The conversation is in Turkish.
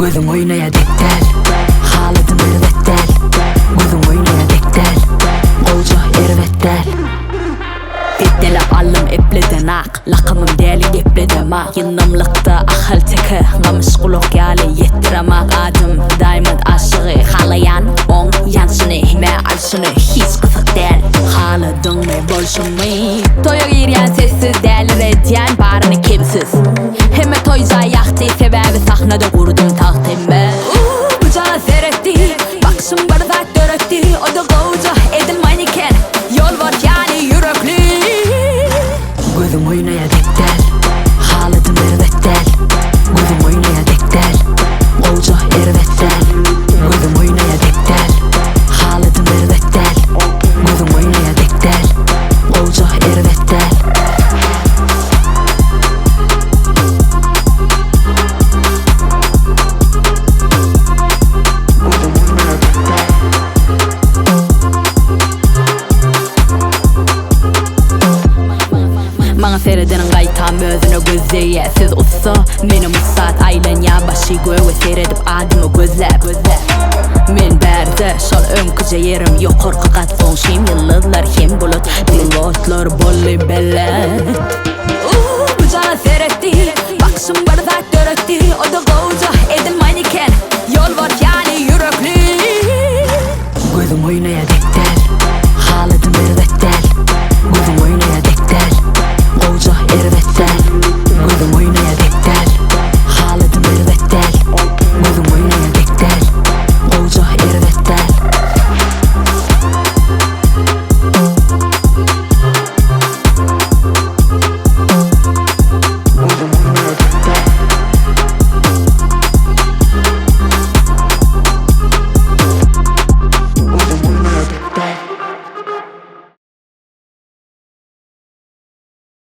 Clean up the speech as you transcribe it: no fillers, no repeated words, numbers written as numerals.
Gözüm oynaya dektel, haladım elbettel. Gözüm oynaya dektel, olca ervettel. Bittelep allım epleden ak, lakımım deli epleden ak. Yınnımlıkta akıl teki, ngamış kuluk yali yettiremek. Adım diamond aşığı, halayan on yansını, me alşını hiç kısık del. Haladın me bolşunu, toya giryen sessiz del, redyen barını kimsiz. Hemme toyca yaktı, sebebi sahnada kurdum tahtımı. Bıcağı seyretti, bakışım bardak döretti. O da koca edilmeyiken, yol var yani yürekli. Gözüm oynaya dektel, haladım ervettel. Gözüm oynaya dektel, olca ervettel. Gözüm oynaya dektel, haladım ervettel. Gözüm oynaya dektel, olca ervettel. Bana seyredenin qaytam özünü gözleye. Siz ussa, meni mussat aylan ya başı göğe seyredip adımı gözlep. Men berde şol önküce yerim yok korku katson şim yıldızlar hem bulut pilotlar bolli bellet. Bıcağı seyretti, bakışım bardak döretti. O da koca edilmeyiken, yol var yani yürekli. Gözüm oynaya dektel, haladım